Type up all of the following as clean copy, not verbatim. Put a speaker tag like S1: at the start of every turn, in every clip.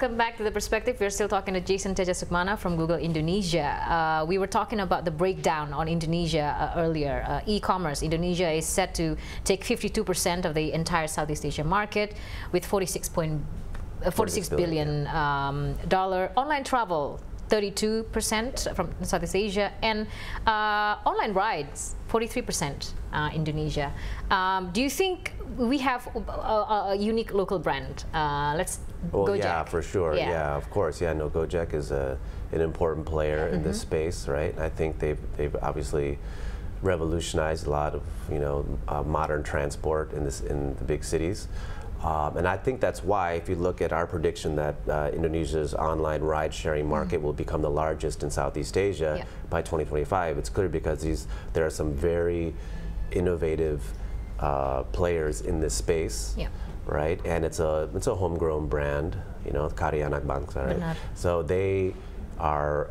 S1: welcome back to The Perspective. We're still talking to Jason Tedjasukmana from Google Indonesia. We were talking about the breakdown on Indonesia earlier. E-commerce, Indonesia is set to take 52% of the entire Southeast Asia market with $46 billion. Online travel, 32% from Southeast Asia, and online rides, 43% Indonesia. Do you think we have a unique local brand? Gojek.
S2: Yeah, for sure. Yeah, of course. Yeah, no, Gojek is an important player in this space, right? I think they've obviously revolutionized a lot of modern transport in the big cities. And I think that's why, if you look at our prediction that Indonesia's online ride-sharing market will become the largest in Southeast Asia by 2025, it's clear because there are some very innovative players in this space, right? And it's a homegrown brand, Karya Anak Bangsa, right? So they are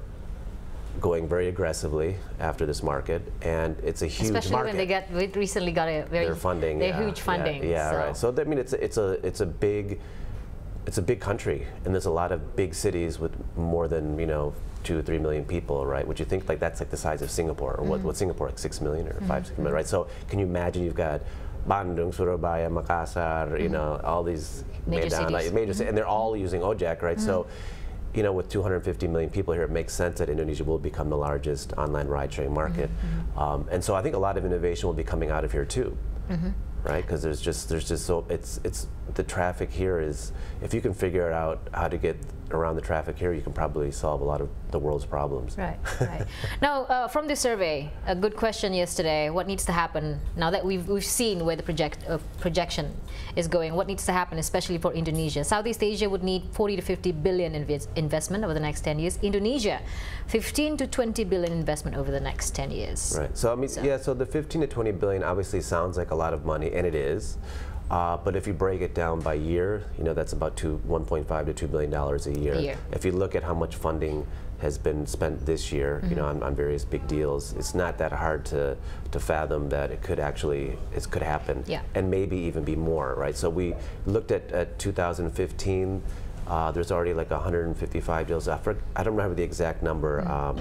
S2: going very aggressively after this market, and it's a huge
S1: especially
S2: market.
S1: When they recently got a very huge funding.
S2: Yeah, right. So I mean, it's a big country, and there's a lot of big cities with more than 2 or 3 million people, right? Would you think that's like the size of Singapore, or what's Singapore, like 6 million or 5-6 million, right? So can you imagine you've got Bandung, Surabaya, Makassar, all these
S1: major cities,
S2: and they're all using Gojek, right? So with 250 million people here, it makes sense that Indonesia will become the largest online ride-sharing market. And so I think a lot of innovation will be coming out of here too, right? Because there's just so the traffic here is, if you can figure out how to get around the traffic here, you can probably solve a lot of the world's problems.
S1: Right, right. Now, from this survey, a good question yesterday, what needs to happen, now that we've seen where the projection is going, what needs to happen, especially for Indonesia? Southeast Asia would need 40 to 50 billion investment over the next 10 years. Indonesia, 15 to 20 billion investment over the next 10 years.
S2: Right, so I mean, so the 15 to 20 billion obviously sounds like a lot of money, and it is. But if you break it down by year, that's about $1.5 to $2 billion a year. If you look at how much funding has been spent this year, on various big deals, it's not that hard to fathom that it could happen, and maybe even be more, right? So we looked at 2015. There's already like 155 deals. I don't remember the exact number. I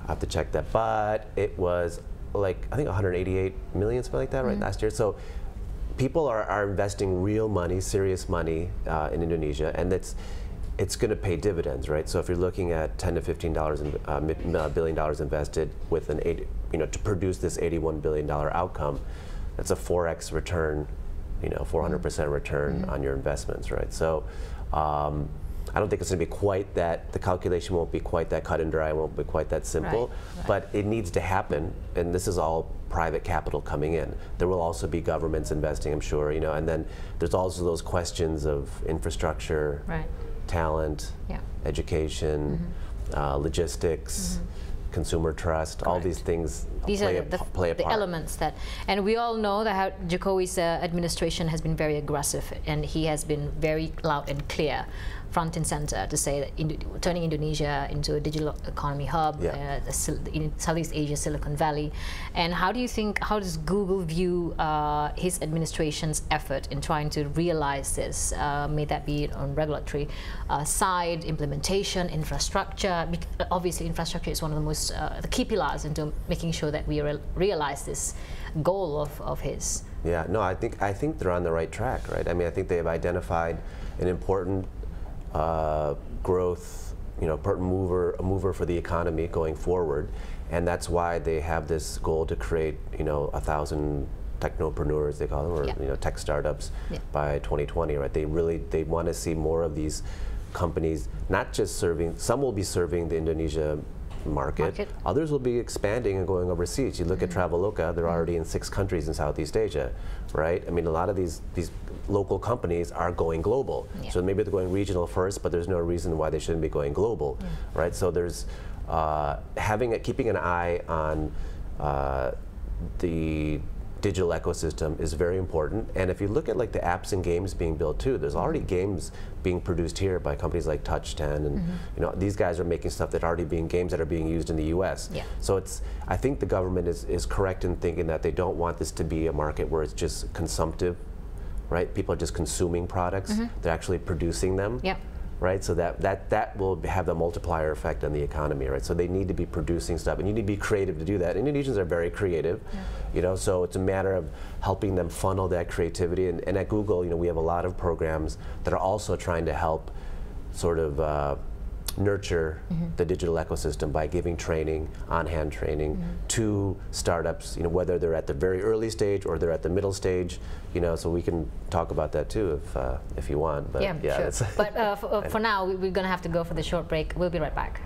S2: have to check that, but it was like, I think 188 million, something like that, right, last year. So people are investing real money, serious money in Indonesia, and it's going to pay dividends, right? So if you're looking at $10 to $15 billion invested with to produce this $81 billion outcome, that's a 4x return, 400% return on your investments, right? So I don't think it's going to be quite that, the calculation won't be quite that cut and dry, won't be quite that simple, but it needs to happen, and this is all private capital coming in. There will also be governments investing, I'm sure, and then there's also those questions of infrastructure, talent, education, logistics, consumer trust, all these things.
S1: These are the elements that, and we all know that how Jokowi's administration has been very aggressive, and he has been very loud and clear, front and center, to say that turning Indonesia into a digital economy hub, in Southeast Asia, Silicon Valley. And how does Google view his administration's effort in trying to realize this? May that be on regulatory side, implementation, infrastructure? Obviously, infrastructure is one of the most the key pillars into making sure that we realize this goal of his.
S2: Yeah, no, I think they're on the right track, right? I mean, I think they've identified an important growth, important mover for the economy going forward, and that's why they have this goal to create, 1,000 technopreneurs, they call them, or tech startups by 2020, right? They want to see more of these companies, not just serving. Some will be serving the Indonesia market. Others will be expanding and going overseas. You look at Traveloka; they're already in 6 countries in Southeast Asia, right? I mean, a lot of these local companies are going global. So maybe they're going regional first, but there's no reason why they shouldn't be going global, right? So there's keeping an eye on the digital ecosystem is very important. And if you look at like the apps and games being built too, there's already games being produced here by companies like Touch 10, and these guys are making stuff that are already being games that are being used in the US. So I think the government is correct in thinking that they don't want this to be a market where it's just consumptive, right? People are just consuming products. They're actually producing them. right? So that will have the multiplier effect on the economy, right? So they need to be producing stuff, and you need to be creative to do that. Indonesians are very creative, you know, so it's a matter of helping them funnel that creativity. And at Google, you know, we have a lot of programs that are also trying to help sort of nurture the digital ecosystem by giving training, on-hand training to startups, you know, whether they're at the very early stage or they're at the middle stage, you know, so we can talk about that too if you want. But
S1: yeah, sure. But for now, we're going to have to go for the short break. We'll be right back.